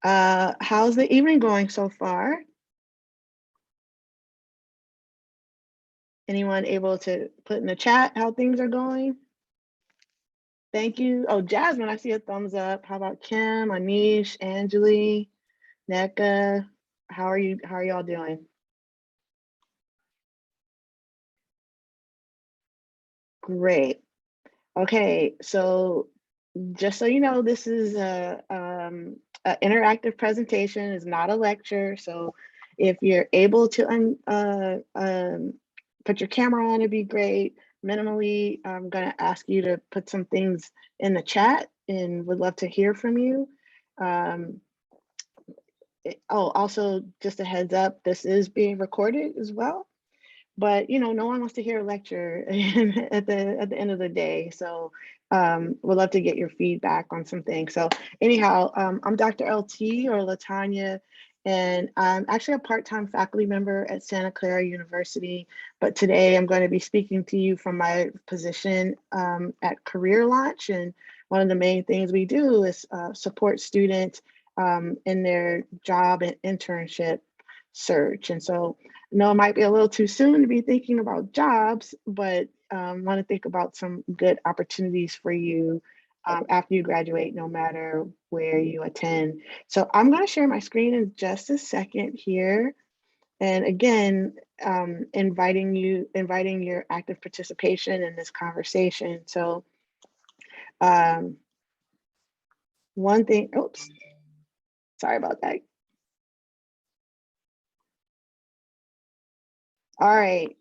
How's the evening going so far? Anyone able to put in the chat how things are going? Thank you. Oh, Jasmine, I see a thumbs up. How about Kim, Anish, Anjali, NECA? How are you? How are y'all doing? Great. Okay, so just so you know, this is a interactive presentation, is not a lecture. So if you're able to put your camera on, it'd be great. Minimally, I'm gonna ask you to put some things in the chat and would love to hear from you. Um, oh, also just a heads up, this is being recorded as well. But you know, no one wants to hear a lecture at the end of the day. So we'd love to get your feedback on some things. So anyhow, I'm Dr. LT or Latanya, and I'm actually a part-time faculty member at Santa Clara University. But today I'm going to be speaking to you from my position at Career Launch. And one of the main things we do is support students in their job and internship search. And so no, it might be a little too soon to be thinking about jobs, but want to think about some good opportunities for you after you graduate, no matter where you attend. So I'm going to share my screen in just a second here. And again, inviting your active participation in this conversation. So one thing, oops, sorry about that. All right.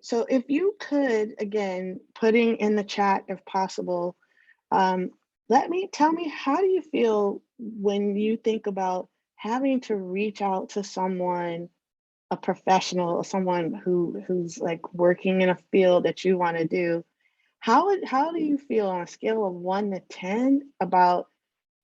So if you could, again, putting in the chat if possible, um, tell me, how do you feel when you think about having to reach out to someone, a professional, or someone who's like working in a field that you want to do? How do you feel on a scale of 1 to 10 about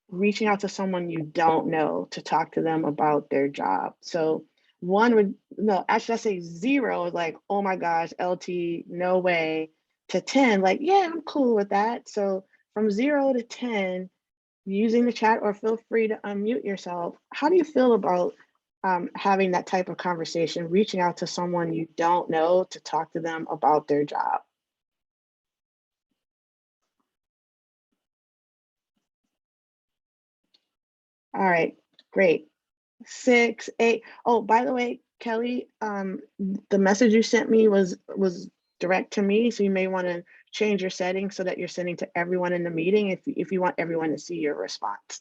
reaching out to someone you don't know to talk to them about their job? So one would, no, actually I say 0 is like, oh my gosh, LT, no way, to 10, like, yeah, I'm cool with that. So from 0 to 10, using the chat, or feel free to unmute yourself, how do you feel about having that type of conversation, reaching out to someone you don't know to talk to them about their job? All right, great. 6, 8. Oh, by the way, Kelly, the message you sent me was direct to me, so you may want to change your settings so that you're sending to everyone in the meeting if you want everyone to see your response.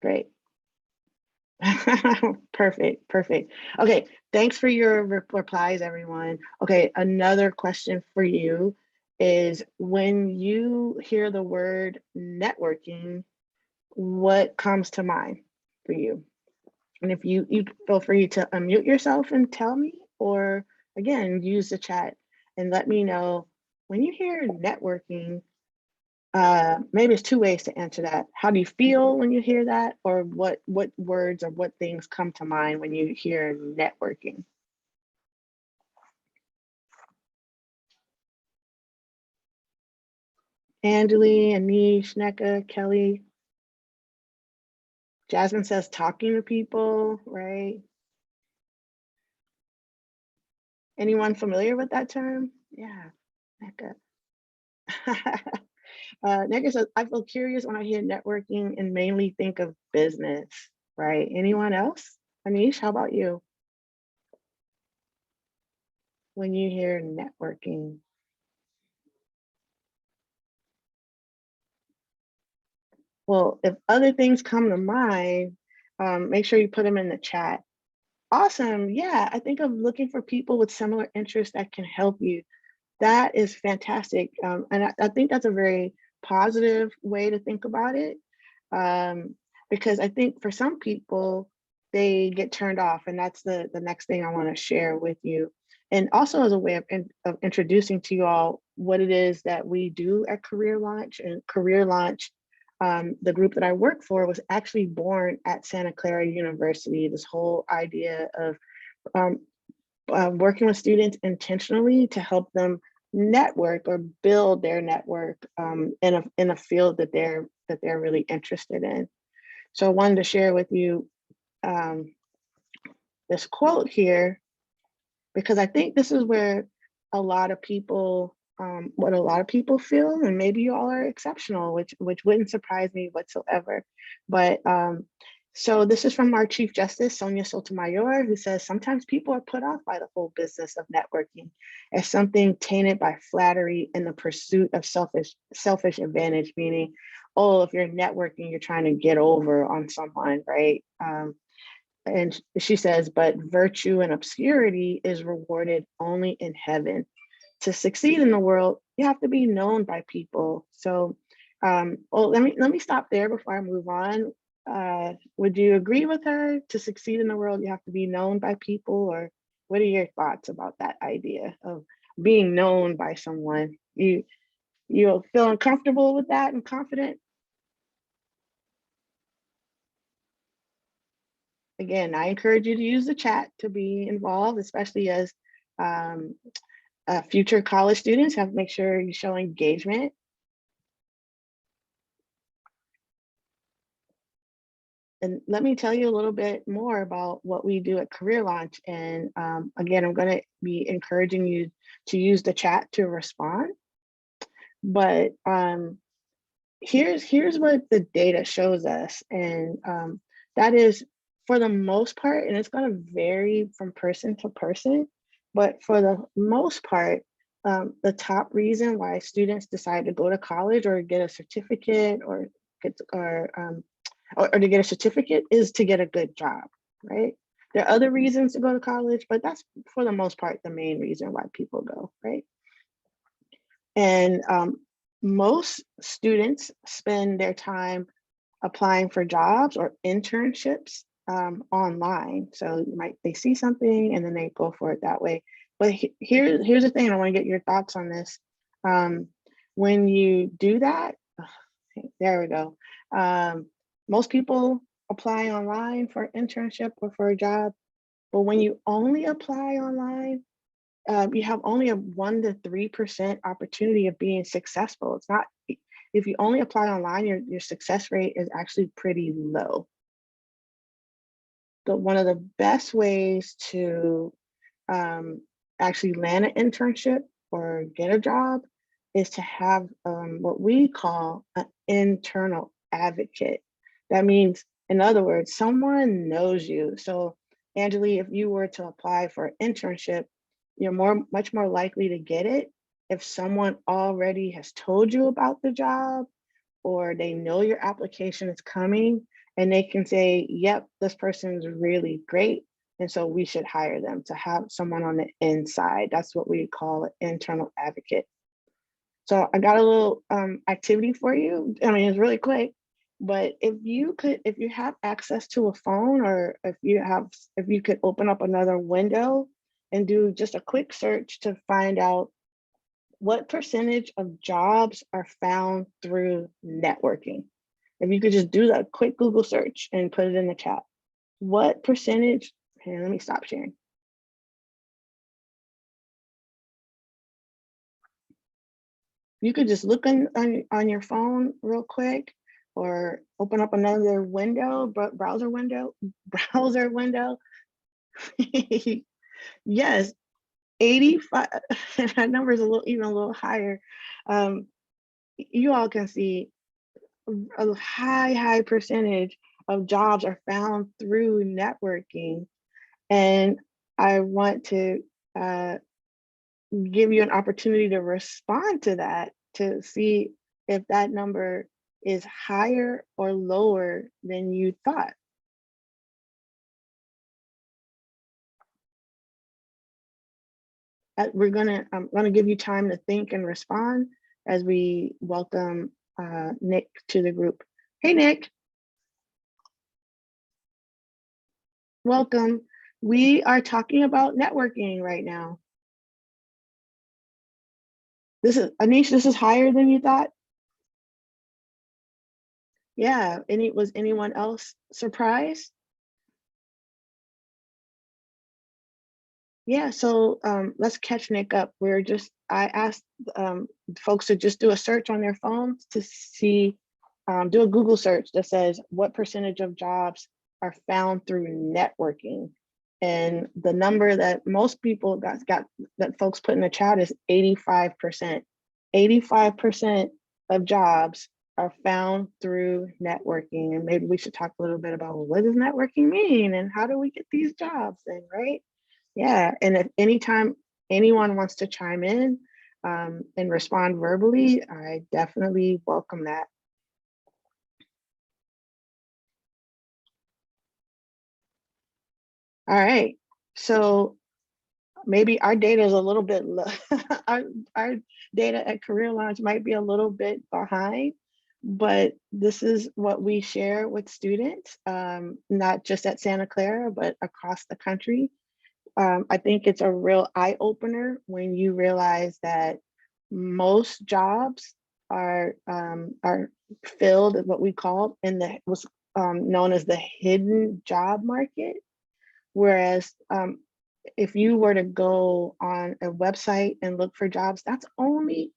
Great. Perfect, perfect. Okay, thanks for your replies, everyone. Okay, another question for you is, when you hear the word networking, what comes to mind for you? And if you feel free to unmute yourself and tell me, or again, use the chat and let me know when you hear networking. Maybe it's two ways to answer that. How do you feel when you hear that, or what words or what things come to mind when you hear networking? Angeli, Anish, Neka, Kelly. Jasmine says talking to people, right? Anyone familiar with that term? Yeah, Neka. Neka says, I feel curious when I hear networking and mainly think of business, right? Anyone else? Anish, how about you? When you hear networking? Well, if other things come to mind, make sure you put them in the chat. Awesome. Yeah, I think I'm looking for people with similar interests that can help you. That is fantastic. And I think that's a very positive way to think about it. Um, because I think for some people, they get turned off, and that's the next thing I want to share with you. And also as a way of introducing to you all what it is that we do at Career Launch. And Career Launch, the group that I work for, was actually born at Santa Clara University. This whole idea of um, working with students intentionally to help them network or build their network in a field that they're really interested in. So I wanted to share with you this quote here, because I think this is where a lot of people, what a lot of people feel, and maybe you all are exceptional, which wouldn't surprise me whatsoever. But so this is from our Chief Justice, Sonia Sotomayor, who says, sometimes people are put off by the whole business of networking as something tainted by flattery and the pursuit of selfish advantage, meaning, oh, if you're networking, you're trying to get over on someone, right? And she says, but virtue and obscurity is rewarded only in heaven. To succeed in the world, you have to be known by people. So, well, let me stop there before I move on. Would you agree with her? To succeed in the world, you have to be known by people, or what are your thoughts about that idea of being known by someone? You feeling comfortable with that and confident? Again, I encourage you to use the chat to be involved, especially as um, future college students. Have to make sure you show engagement. And let me tell you a little bit more about what we do at Career Launch. And again, I'm going to be encouraging you to use the chat to respond. But here's what the data shows us, and that is, for the most part, and it's going to vary from person to person, but for the most part, the top reason why students decide to go to college or get a certificate or to get a certificate is to get a good job, right? There are other reasons to go to college, but that's for the most part the main reason why people go, right? And most students spend their time applying for jobs or internships online. So they see something and then they go for it that way. But here's the thing, I want to get your thoughts on this. When you do that, there we go. Most people apply online for an internship or for a job, but when you only apply online, you have only a 1 to 3% opportunity of being successful. It's not, if you only apply online, your success rate is actually pretty low. But one of the best ways to actually land an internship or get a job is to have what we call an internal advocate. That means, in other words, someone knows you. So, Angeli, if you were to apply for an internship, you're much more likely to get it if someone already has told you about the job, or they know your application is coming and they can say, yep, this person is really great, and so we should hire them. To have someone on the inside, that's what we call an internal advocate. So I got a little activity for you. I mean, it's really quick, but if you have access to a phone, or if you could open up another window and do just a quick search to find out what percentage of jobs are found through networking. If you could just do that quick Google search and put it in the chat. What percentage, here, let me stop sharing. You could just look on your phone real quick, or open up another window, browser window. Yes, 85, that number is even a little higher. You all can see a high percentage of jobs are found through networking. And I want to give you an opportunity to respond to that, to see if that number is higher or lower than you thought. I'm gonna give you time to think and respond as we welcome Nick to the group. Hey, Nick, welcome. We are talking about networking right now. Anish, this is higher than you thought? Yeah, was anyone else surprised? Yeah, so let's catch Nick up. I asked folks to just do a search on their phones to see do a Google search that says what percentage of jobs are found through networking. And the number that most people got that folks put in the chat is 85%. 85% of jobs are found through networking. And maybe we should talk a little bit about, well, what does networking mean and how do we get these jobs then, right? Yeah, and if anytime anyone wants to chime in and respond verbally, I definitely welcome that. All right, so maybe our data is a little bit low. our data at Career Launch might be a little bit behind, but this is what we share with students, not just at Santa Clara, but across the country. I think it's a real eye opener when you realize that most jobs are filled at what we call in the was known as the hidden job market. Whereas if you were to go on a website and look for jobs, that's only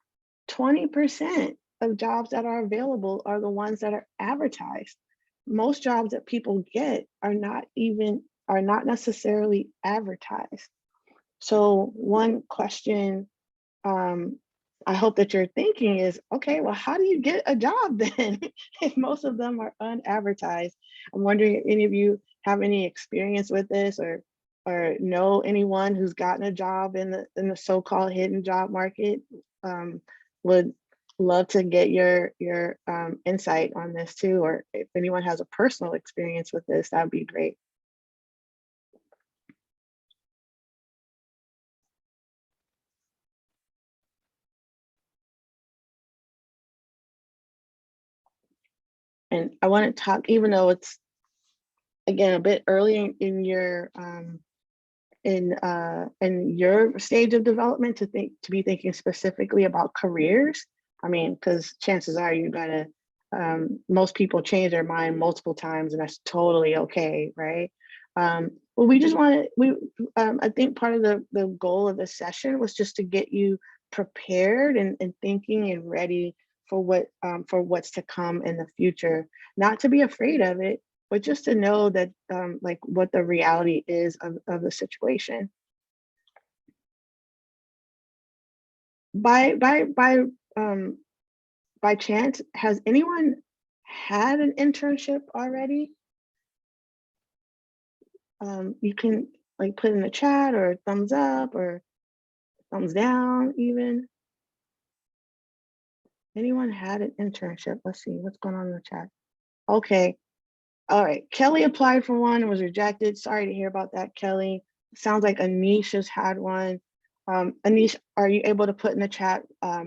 20% of jobs that are available are the ones that are advertised. Most jobs that people get are not necessarily advertised. So one question I hope that you're thinking is, okay, well, how do you get a job then if most of them are unadvertised? I'm wondering if any of you have any experience with this or know anyone who's gotten a job in the so-called hidden job market. Would love to get your insight on this too, or if anyone has a personal experience with this, that'd be great. And I want to talk, even though it's again a bit early in your in your stage of development to be thinking specifically about careers. I mean, because chances are you gotta most people change their mind multiple times, and that's totally okay, right? Well, we just want to I think part of the goal of this session was just to get you prepared and thinking and ready for what's to come in the future, not to be afraid of it, but just to know that like what the reality is of the situation. By by by um, by chance, has anyone had an internship already? You can like put in the chat or thumbs up or thumbs down even. Anyone had an internship? Let's see what's going on in the chat. Okay. All right. Kelly applied for one and was rejected. Sorry to hear about that, Kelly. Sounds like Anish has had one. Anish, are you able to put in the chat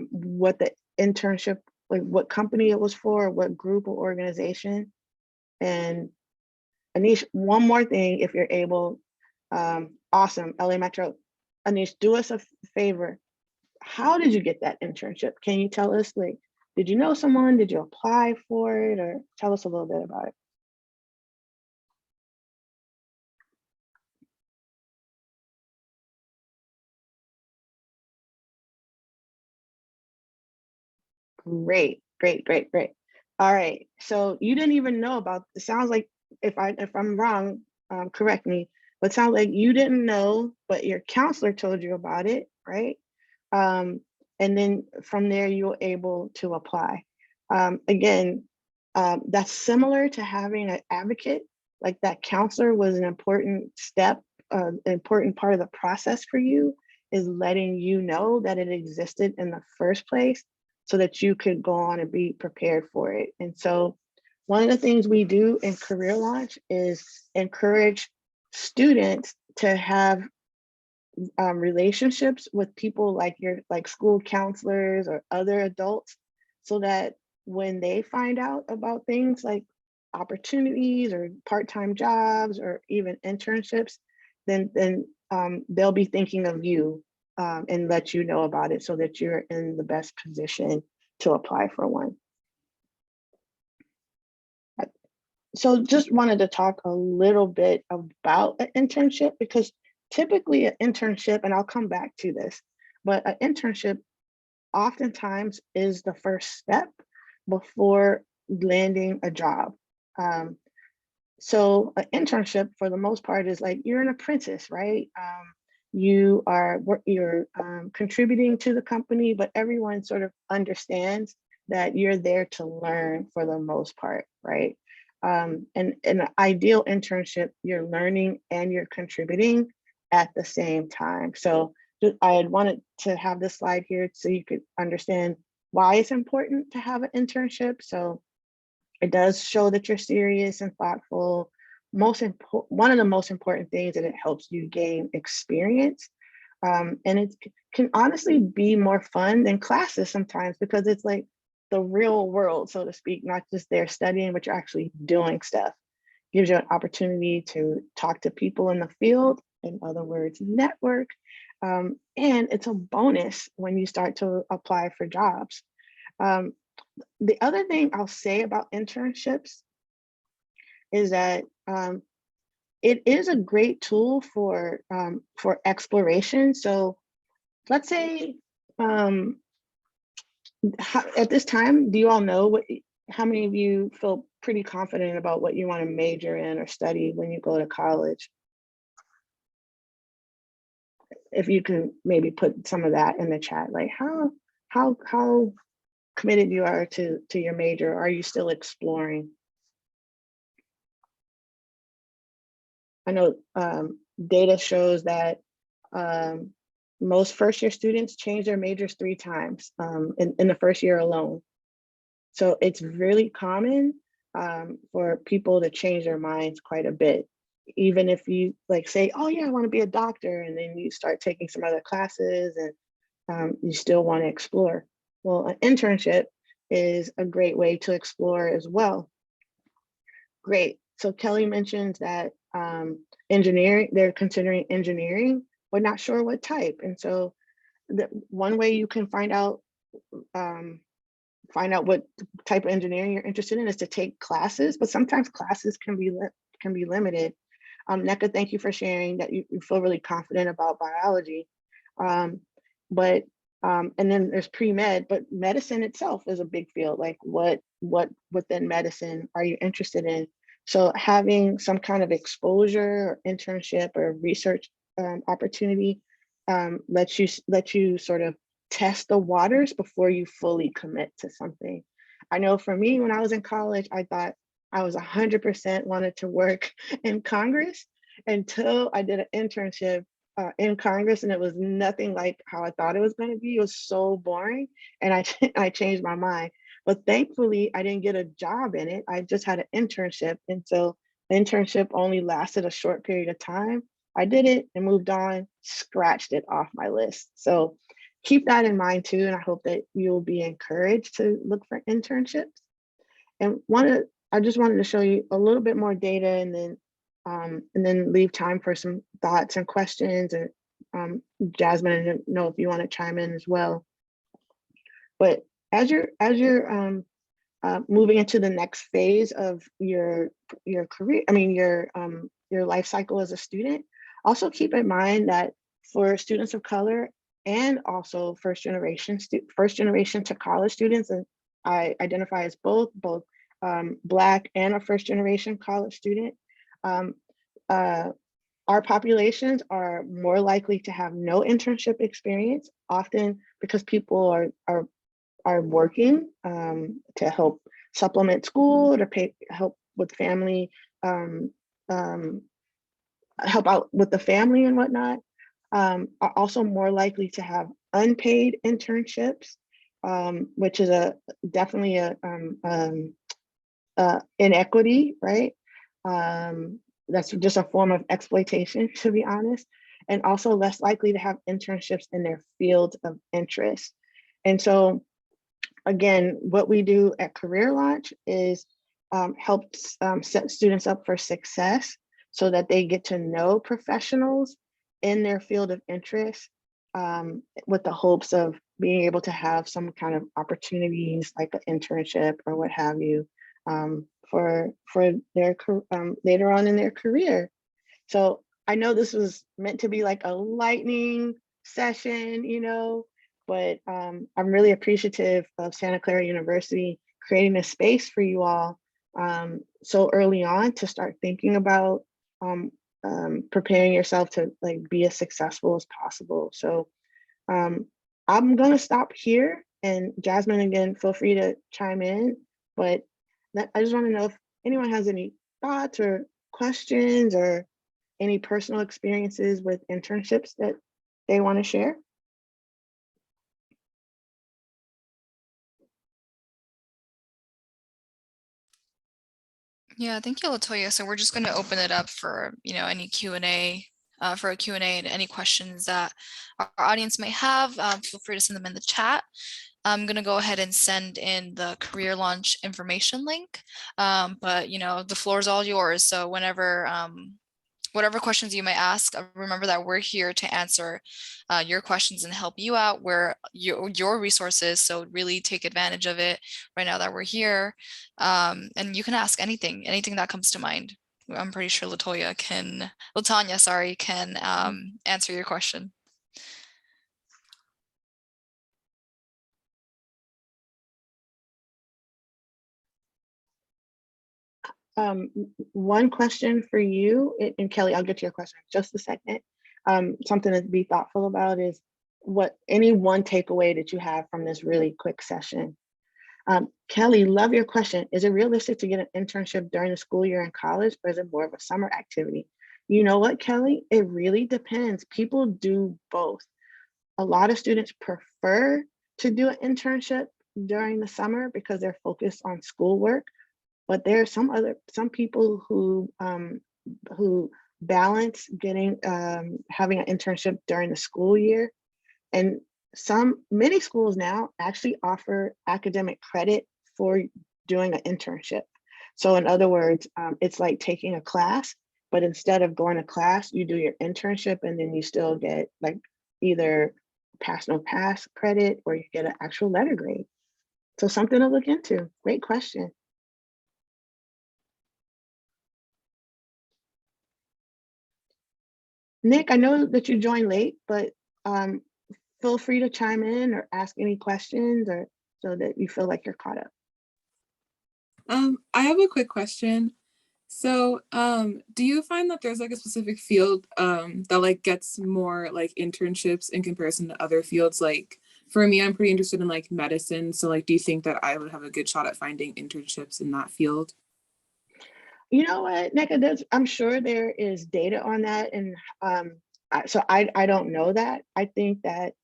what the internship, like what company it was for, what group or organization? And Anish, one more thing, if you're able. Awesome, LA Metro. Anish, do us a favor. How did you get that internship? Can you tell us, like, did you know someone? Did you apply for it? Or tell us a little bit about it. Great, great, great, great. All right. So you didn't even know about, it sounds like, if I'm wrong, correct me, but it sounds like you didn't know, but your counselor told you about it, right? Um, and then from there you were able to apply. Again, that's similar to having an advocate. Like that counselor was an important step, an important part of the process for you, is letting you know that it existed in the first place so that you could go on and be prepared for it. And so one of the things we do in Career Launch is encourage students to have relationships with people like like school counselors or other adults, so that when they find out about things like opportunities or part-time jobs or even internships, then they'll be thinking of you and let you know about it so that you're in the best position to apply for one. So just wanted to talk a little bit about an internship, because typically an internship, and I'll come back to this, but an internship oftentimes is the first step before landing a job. So an internship for the most part is like you're an apprentice, right? You're contributing to the company, but everyone sort of understands that you're there to learn for the most part, right? And in an ideal internship, you're learning and you're contributing at the same time. So I had wanted to have this slide here so you could understand why it's important to have an internship. So it does show that you're serious and thoughtful. One of the most important things that it helps you gain experience. And it can honestly be more fun than classes sometimes because it's like the real world, so to speak, not just there studying, but you're actually doing stuff. Gives you an opportunity to talk to people in the field, in other words, network. And it's a bonus when you start to apply for jobs. Um, the other thing I'll say about internships is that it is a great tool for exploration. So let's say at this time, do you all know how many of you feel pretty confident about what you want to major in or study when you go to college? If you can maybe put some of that in the chat, like how committed you are to your major. Are you still exploring? I know data shows that most first year students change their majors 3 times in the first year alone. So it's really common for people to change their minds quite a bit. Even if you like say, oh yeah, I want to be a doctor, and then you start taking some other classes and you still want to explore. Well, an internship is a great way to explore as well. Great. So Kelly mentions that engineering, they're considering engineering, but not sure what type. And so one way you can find out what type of engineering you're interested in is to take classes, but sometimes classes can be limited. NECA, thank you for sharing that you feel really confident about biology. And then there's pre-med, but medicine itself is a big field. Like what within medicine are you interested in? So having some kind of exposure or internship or research opportunity lets you sort of test the waters before you fully commit to something. I know for me, when I was in college, I thought I was 100% wanted to work in Congress until I did an internship in Congress, and it was nothing like how I thought it was going to be. It was so boring, and I changed my mind. But thankfully, I didn't get a job in it. I just had an internship, and so the internship only lasted a short period of time. I did it and moved on, scratched it off my list. So keep that in mind too, and I hope that you'll be encouraged to look for internships. And I just wanted to show you a little bit more data, and then leave time for some thoughts and questions. And Jasmine, I don't know if you want to chime in as well. But as you're moving into the next phase of your career, I mean your life cycle as a student, also keep in mind that for students of color and also first generation to college students, and I identify as both Black and a first generation college student, our populations are more likely to have no internship experience, often because people are working to help supplement school, to help with family, help out with the family and whatnot. Are also more likely to have unpaid internships, which is definitely a inequity, right? That's just a form of exploitation, to be honest, and also less likely to have internships in their field of interest. And so, again, what we do at Career Launch is help set students up for success so that they get to know professionals in their field of interest, with the hopes of being able to have some kind of opportunities like an internship or what have you, for their later on in their career. So I know this was meant to be like a lightning session, but I'm really appreciative of Santa Clara University creating a space for you all so early on to start thinking about preparing yourself to like be as successful as possible. So I'm gonna stop here, and Jasmine, again, feel free to chime in, but I just want to know if anyone has any thoughts or questions or any personal experiences with internships that they want to share. Yeah, thank you, Latoya. So we're just going to open it up for, any Q&A, for a Q&A and any questions that our audience may have. Feel free to send them in the chat. I'm going to go ahead and send in the career launch information link. But, the floor is all yours. So whatever questions you might ask, remember that we're here to answer your questions and help you out where your resources. So really take advantage of it right now that we're here. And you can ask anything that comes to mind. I'm pretty sure Latanya, can answer your question. One question for you, and Kelly, I'll get to your question in just a second. Something to be thoughtful about is any one takeaway that you have from this really quick session. Kelly, love your question. Is it realistic to get an internship during the school year in college, or is it more of a summer activity? You know what, Kelly? It really depends. People do both. A lot of students prefer to do an internship during the summer because they're focused on schoolwork. But there are some people who balance getting having an internship during the school year, and many schools now actually offer academic credit for doing an internship. So in other words, it's like taking a class, but instead of going to class, you do your internship, and then you still get like either pass no pass credit, or you get an actual letter grade. So something to look into. Great question. Nick, I know that you joined late, but feel free to chime in or ask any questions, or so that you feel like you're caught up. I have a quick question. So, do you find that there's like a specific field that like gets more like internships in comparison to other fields? Like for me, I'm pretty interested in like medicine. So like, do you think that I would have a good shot at finding internships in that field? You know what, Nick, I'm sure there is data on that, and I don't know that. I think that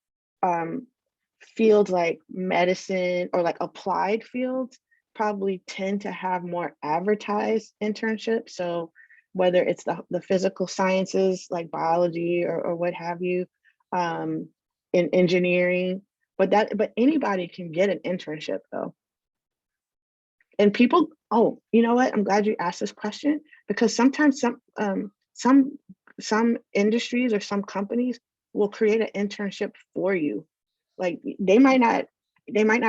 fields like medicine or like applied fields probably tend to have more advertised internships. So whether it's the physical sciences like biology or what have you, in engineering, but anybody can get an internship though. And people, oh, you know what? I'm glad you asked this question, because sometimes some industries or some companies will create an internship for you. Like they might not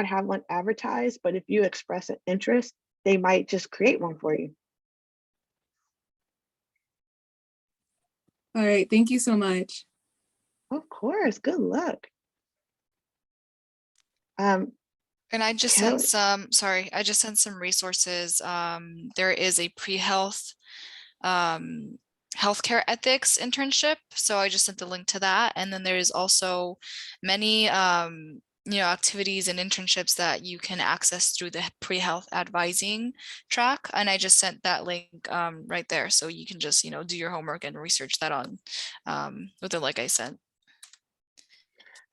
have one advertised, but if you express an interest, they might just create one for you. All right, thank you so much. Of course, good luck. And I just sent some resources. There is a pre-health healthcare ethics internship. So I just sent the link to that. And then there is also many activities and internships that you can access through the pre-health advising track. And I just sent that link right there. So you can just, do your homework and research that on with the link I sent.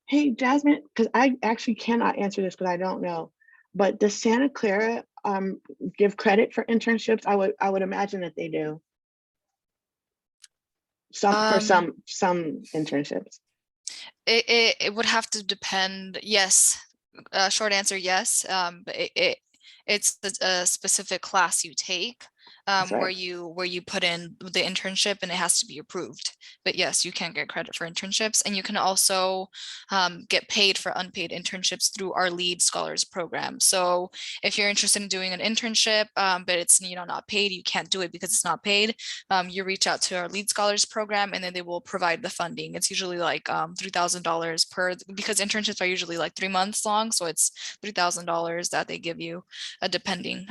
Hey, Jasmine, because I actually cannot answer this because I don't know, but does Santa Clara give credit for internships? I would imagine that they do. For some internships. It would have to depend. Yes, short answer, yes. But it's a specific class you take. That's where right. you put in the internship and it has to be approved. But yes, you can get credit for internships, and you can also get paid for unpaid internships through our Lead Scholars program. So if you're interested in doing an internship, but it's not paid, you can't do it because it's not paid. You reach out to our Lead Scholars program, and then they will provide the funding. It's usually like $3,000 per, because internships are usually like 3 months long, so it's $3,000 that they give you, depending.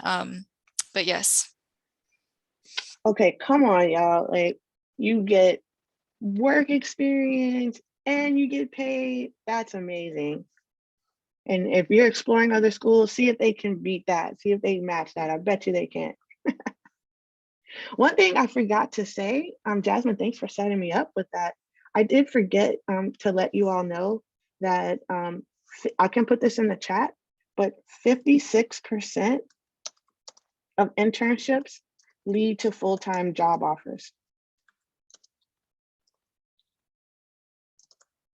But yes. Okay, come on, y'all. Like, you get work experience and you get paid. That's amazing. And if you're exploring other schools, see if they can beat that. See if they match that. I bet you they can't. One thing I forgot to say, Jasmine, thanks for setting me up with that. I did forget to let you all know that I can put this in the chat, but 56% of internships lead to full-time job offers.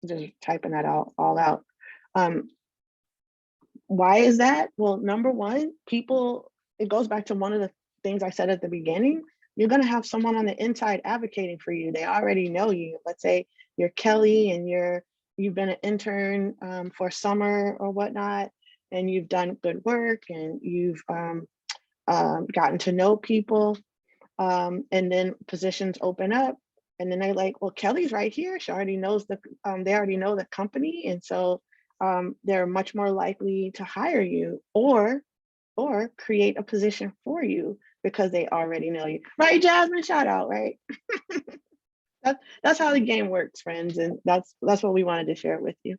Just typing that all out. Why is that? Well, number one, people, it goes back to one of the things I said at the beginning. You're going to have someone on the inside advocating for you. They already know you. Let's say you're Kelly and you've been an intern for summer or whatnot, and you've done good work and you've gotten to know people, and then positions open up, and then they're like, well, Kelly's right here. She already knows they already know the company, and so they're much more likely to hire you or create a position for you because they already know you. Right, Jasmine? Shout out, right? That's how the game works, friends, and that's what we wanted to share with you.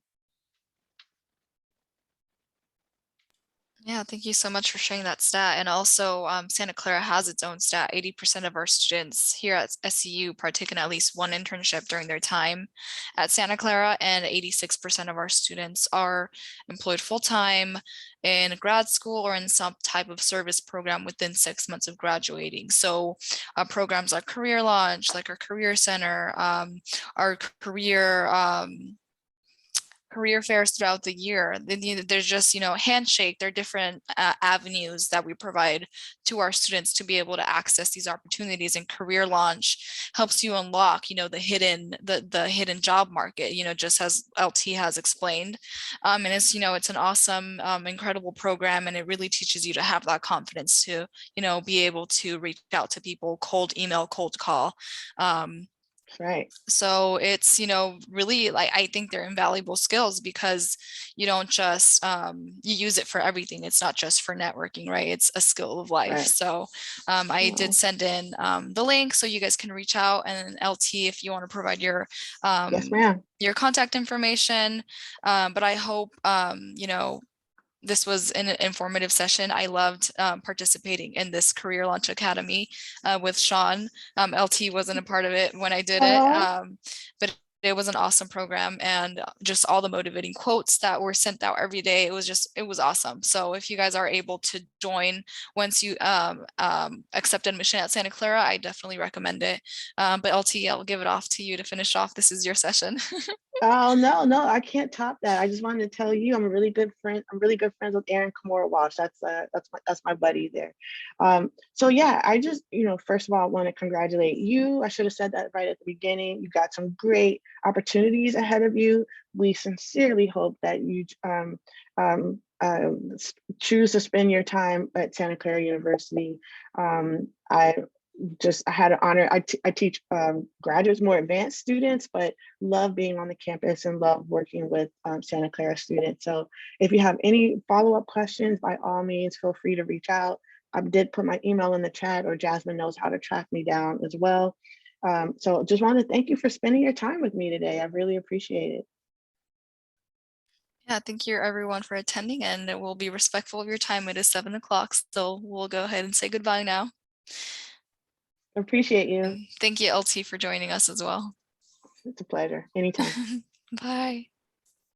Yeah, thank you so much for sharing that stat. And also, Santa Clara has its own stat. 80% of our students here at SCU partake in at least one internship during their time at Santa Clara, and 86% of our students are employed full-time in grad school or in some type of service program within 6 months of graduating. So programs like Career Launch, like our Career Center, our career fairs throughout the year. There's just, Handshake. There are different avenues that we provide to our students to be able to access these opportunities. And Career Launch helps you unlock, the hidden job market, just as LT has explained. And it's an awesome, incredible program. And it really teaches you to have that confidence to, be able to reach out to people, cold email, cold call. Right. So it's, really, like, I think they're invaluable skills because you don't just, you use it for everything. It's not just for networking, right? It's a skill of life. Right. So I did send in the link so you guys can reach out, and LT, if you want to provide Yes, ma'am. your contact information. But I hope, this was an informative session. I loved participating in this Career Launch Academy with Sean. LT wasn't a part of it when I did it, but it was an awesome program, and just all the motivating quotes that were sent out every day. It was awesome. So if you guys are able to join once you accept admission at Santa Clara, I definitely recommend it. But LT, I'll give it off to you to finish off. This is your session. Oh, no, I can't top that. I just wanted to tell you I'm a really good friend. I'm really good friends with Aaron Kamora Walsh. That's my buddy there. So yeah, I just, first of all, I want to congratulate you. I should have said that right at the beginning. You got some great opportunities ahead of you. We sincerely hope that you choose to spend your time at Santa Clara University. I had an honor. I teach graduates, more advanced students, but love being on the campus and love working with Santa Clara students. So if you have any follow-up questions, by all means, feel free to reach out. I did put my email in the chat, or Jasmine knows how to track me down as well. So just want to thank you for spending your time with me today. I really appreciate it. Yeah, thank you everyone for attending, and we'll be respectful of your time. It is 7 o'clock, so we'll go ahead and say goodbye now. Appreciate you. And thank you, LT, for joining us as well. It's a pleasure. Anytime. Bye.